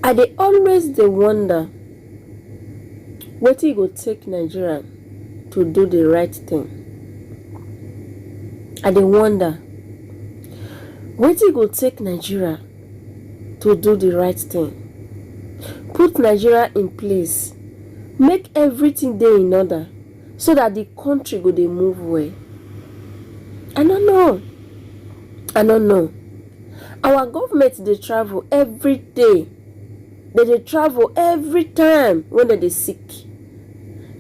I dey always dey wonder wetin go take Nigeria to do the right thing. I dey wonder wetin go take Nigeria to do the right thing. Put Nigeria in place, make everything dey in order so that the country go dey move well. I don't know. Our government dey travel every day. They travel every time when they sick.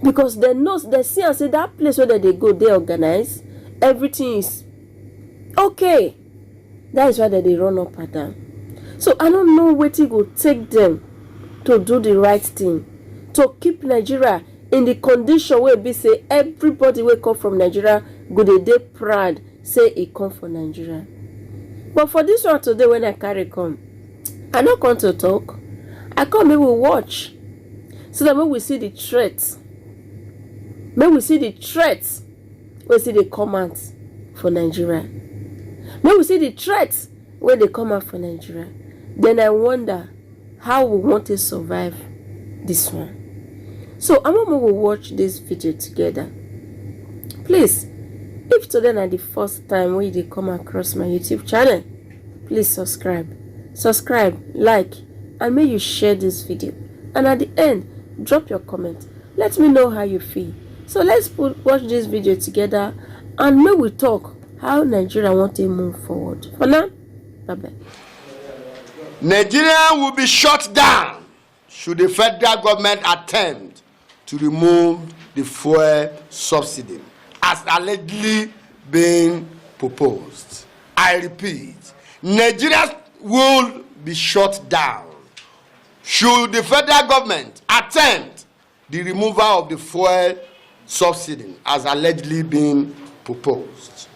Because they know, they see and say that place where they go, they organize. Everything is okay. That is why they run up and down. So I don't know what it will take them to do the right thing. To keep Nigeria in the condition where we say everybody will come from Nigeria, go dey proud, say it come from Nigeria. But for this one today, when I carry come, I not come to talk. I come, we will watch. So that when we see the threats, when we see the threats, we see the comments for Nigeria. When we see the threats, when they come out for Nigeria, then I wonder how we want to survive this one. So I want we watch this video together. Please, if today is the first time when you come across my YouTube channel, please subscribe, like, and may you share this video. And at the end, drop your comment. Let me know how you feel. So let's watch this video together and may we talk how Nigeria want to move forward. For now, bye-bye. Nigeria will be shut down should the federal government attempt to remove the fuel subsidy as allegedly being proposed. I repeat, Nigeria will be shut down should the federal government attempt the removal of the fuel subsidy as allegedly being proposed.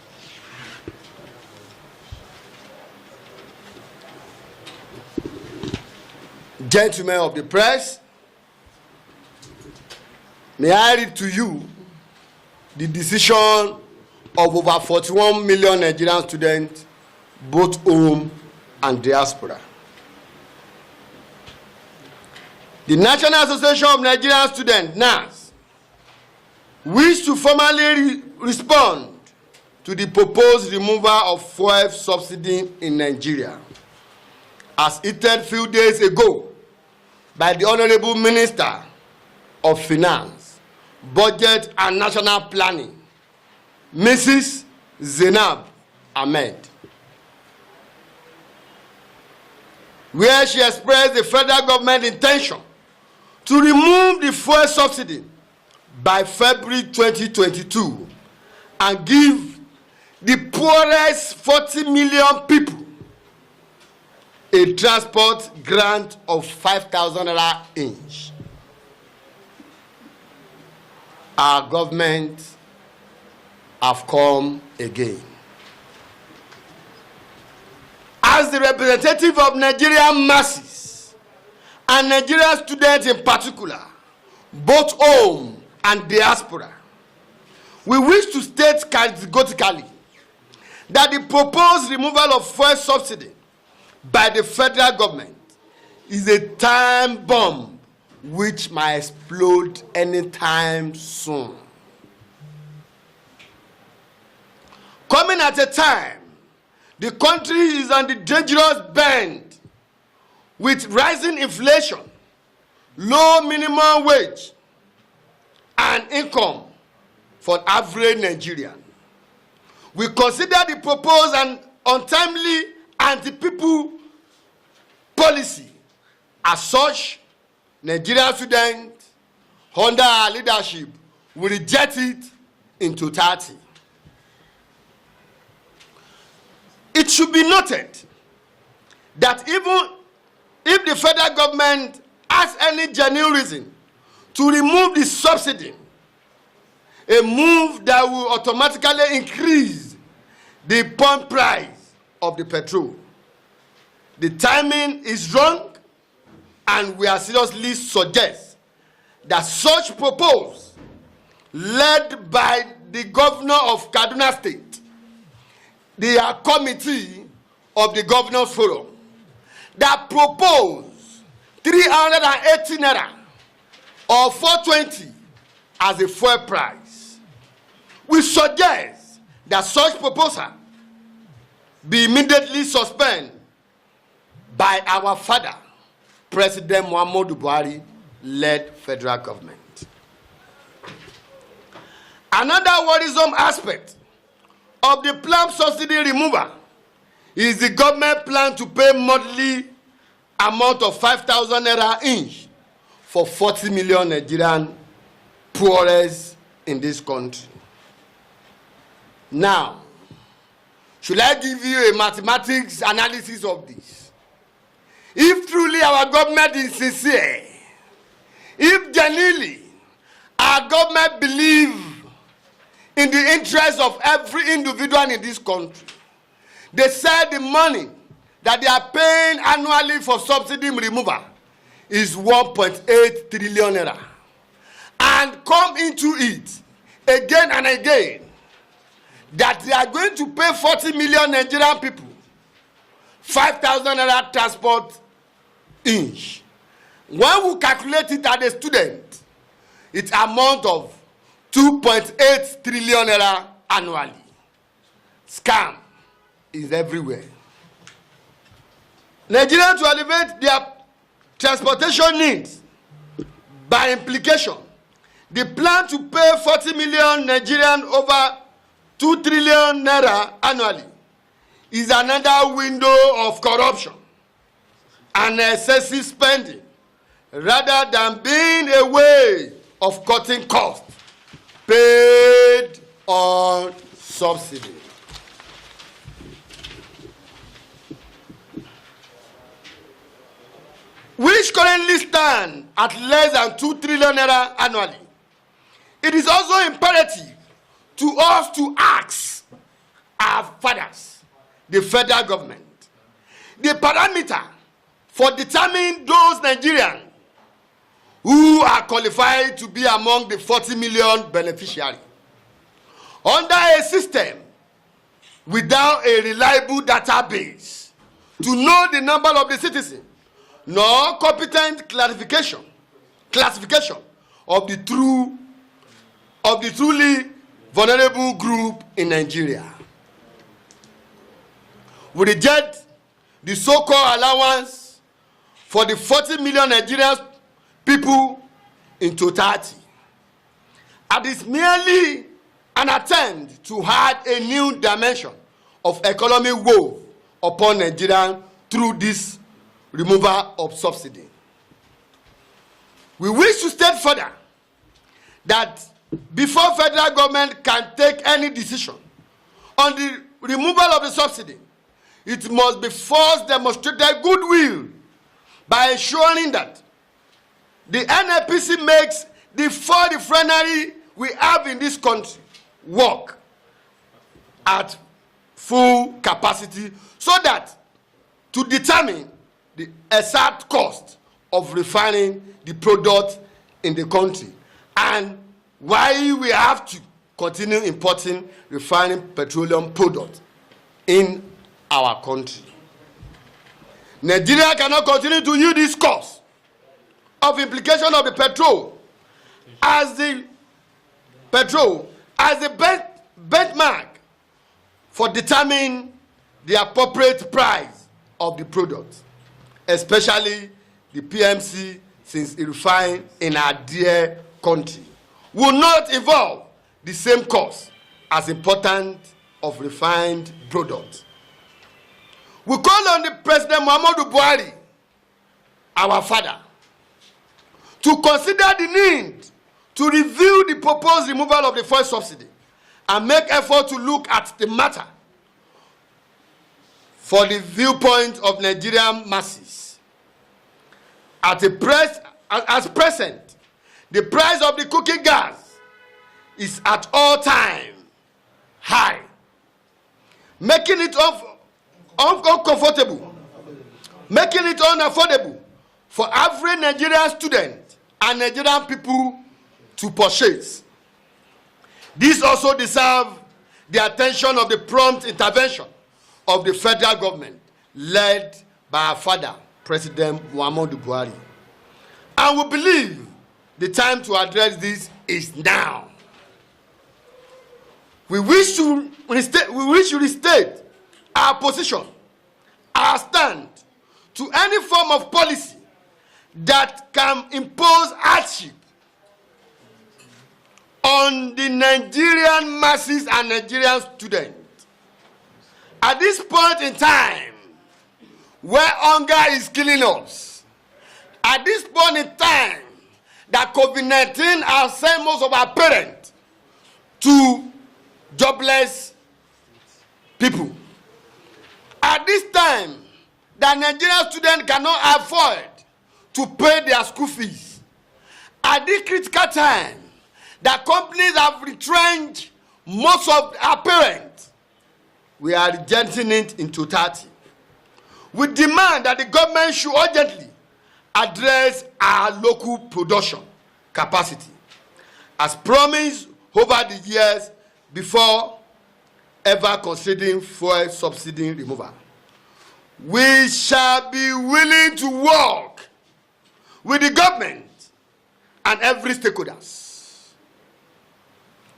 Gentlemen of the press, may I read to you the decision of over 41 million Nigerian students, both home and diaspora. The National Association of Nigerian Students, NAS, wish to formally respond to the proposed removal of fuel subsidy in Nigeria, as stated few days ago by the Honorable Minister of Finance, Budget and National Planning, Mrs. Zainab Ahmed, where she expressed the federal government intention to remove the fuel subsidy by February 2022 and give the poorest 40 million people a transport grant of 5,000 naira each. Our government have come again. As the representative of Nigerian masses and Nigerian students in particular, both home and diaspora, we wish to state categorically that the proposed removal of fuel subsidy by the federal government is a time bomb which might explode anytime soon. Coming at a time the country is on the dangerous bend with rising inflation, low minimum wage, and income for average Nigerian, we consider the proposed and untimely anti-people policy. As such, Nigerian students, under our leadership, will reject it in totality. It should be noted that even if the federal government has any genuine reason to remove the subsidy, a move that will automatically increase the pump price of the petrol, the timing is wrong, and we are seriously suggest that such proposal, led by the governor of Kaduna State, the committee of the Governors Forum, that propose 380 naira or 420 as a fuel price. We suggest that such proposal be immediately suspended by our father, President Muhammadu Buhari-led federal government. Another worrisome aspect of the planned subsidy removal is the government plan to pay monthly amount of 5,000 naira each for 40 million Nigerian poorest in this country. Now, should I give you a mathematics analysis of this? If truly our government is sincere, if genuinely our government believes in the interest of every individual in this country, they said the money that they are paying annually for subsidy removal is 1.8 trillion naira, and come into it again and again that they are going to pay 40 million Nigerian people 5,000 naira transport each. When we calculate it as a student, it amounts of 2.8 trillion naira annually. Scam is everywhere. Nigerians to elevate their transportation needs, by implication, the plan to pay 40 million Nigerians over 2 trillion naira annually is another window of corruption and excessive spending, rather than being a way of cutting costs paid on subsidy. Which currently stand at less than 2 trillion naira annually. It is also imperative to us to ask our fathers, the federal government, the parameter for determining those Nigerians who are qualified to be among the 40 million beneficiaries. Under a system without a reliable database to know the number of the citizens, nor competent classification of the truly vulnerable group in Nigeria. We reject the so-called allowance for the 40 million Nigerian people in totality. It is merely an attempt to add a new dimension of economic woe upon Nigeria through this removal of subsidy. We wish to state further that before federal government can take any decision on the removal of the subsidy, it must be first demonstrated goodwill by ensuring that the NNPC makes the 4 refineries we have in this country work at full capacity, so that to determine the exact cost of refining the product in the country, and why we have to continue importing refining petroleum products in our country. Nigeria cannot continue to use this cost of implication of the petrol as the benchmark for determining the appropriate price of the product, especially the PMC, since it refined in our dear country, will not involve the same cost as important of refined products. We call on the President Muhammadu Buhari, our father, to consider the need to review the proposed removal of the fuel subsidy and make effort to look at the matter for the viewpoint of Nigerian masses. As present, the price of the cooking gas is at all-time high, making it uncomfortable, making it unaffordable for every Nigerian student and Nigerian people to purchase. This also deserves the attention of the prompt intervention of the federal government led by our father, President Muhammadu Buhari. And we believe the time to address this is now. We wish to restate our position, our stand to any form of policy that can impose hardship on the Nigerian masses and Nigerian students. At this point in time, where hunger is killing us, at this point in time that COVID-19 has sent most of our parents to jobless people, at this time that Nigerian students cannot afford to pay their school fees, at this critical time that companies have retrenched most of our parents, we are rejecting it in totality. We demand that the government should urgently address our local production capacity, as promised over the years before ever considering fuel subsidy removal. We shall be willing to work with the government and every stakeholders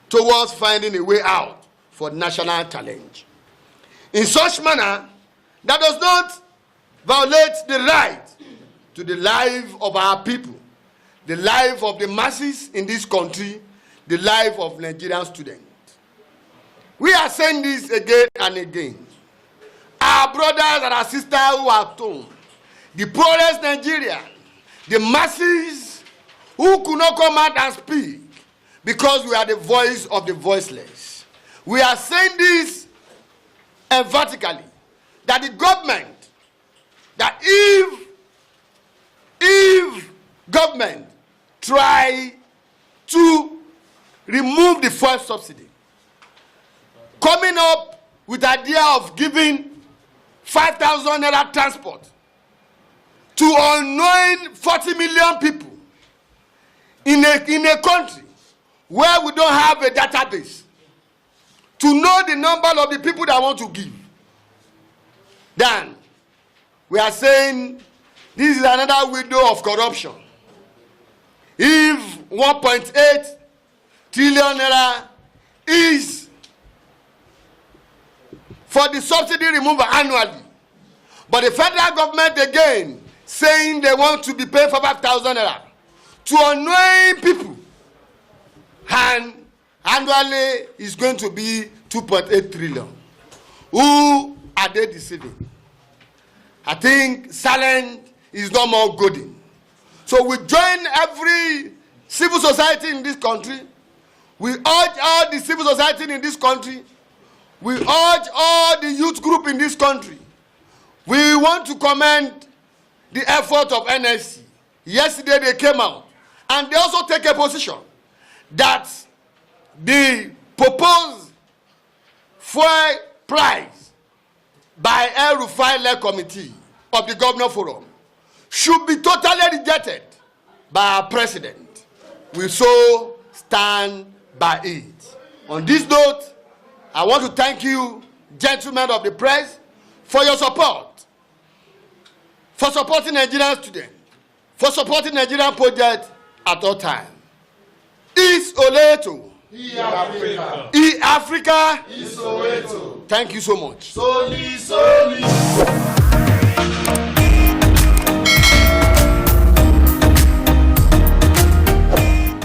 towards finding a way out for national challenge in such manner that does not violate the right to the life of our people, the life of the masses in this country, the life of Nigerian students. We are saying this again and again. Our brothers and our sisters who are at home, the poorest Nigerian, the masses who could not come out and speak because we are the voice of the voiceless. We are saying this emphatically, that the government, that if government try to remove the fuel subsidy, coming up with the idea of giving 5,000 naira transport to unknowing 40 million people in a country where we don't have a database to know the number of the people that want to give, then we are saying this is another window of corruption. If 1.8 trillion naira is for the subsidy removal annually, but the federal government again saying they want to be paid for 5,000 naira to unknowing people, and annually is going to be 2.8 trillion. Who are they deceiving? I think silent is no more golden. So we join every civil society in this country. We urge all the civil society in this country. We urge all the youth group in this country. We want to commend the effort of NSC. Yesterday they came out and they also take a position that the proposed fuel price by El-Rufai-led committee of the Governor Forum should be totally rejected by our president. We so stand by it. On this note, I want to thank you, gentlemen of the press, for your support, for supporting Nigerian students, for supporting Nigerian projects at all times. Is Oleto. E-Africa. E-Africa. Is Soweto. Thank you so much. Soli, soli.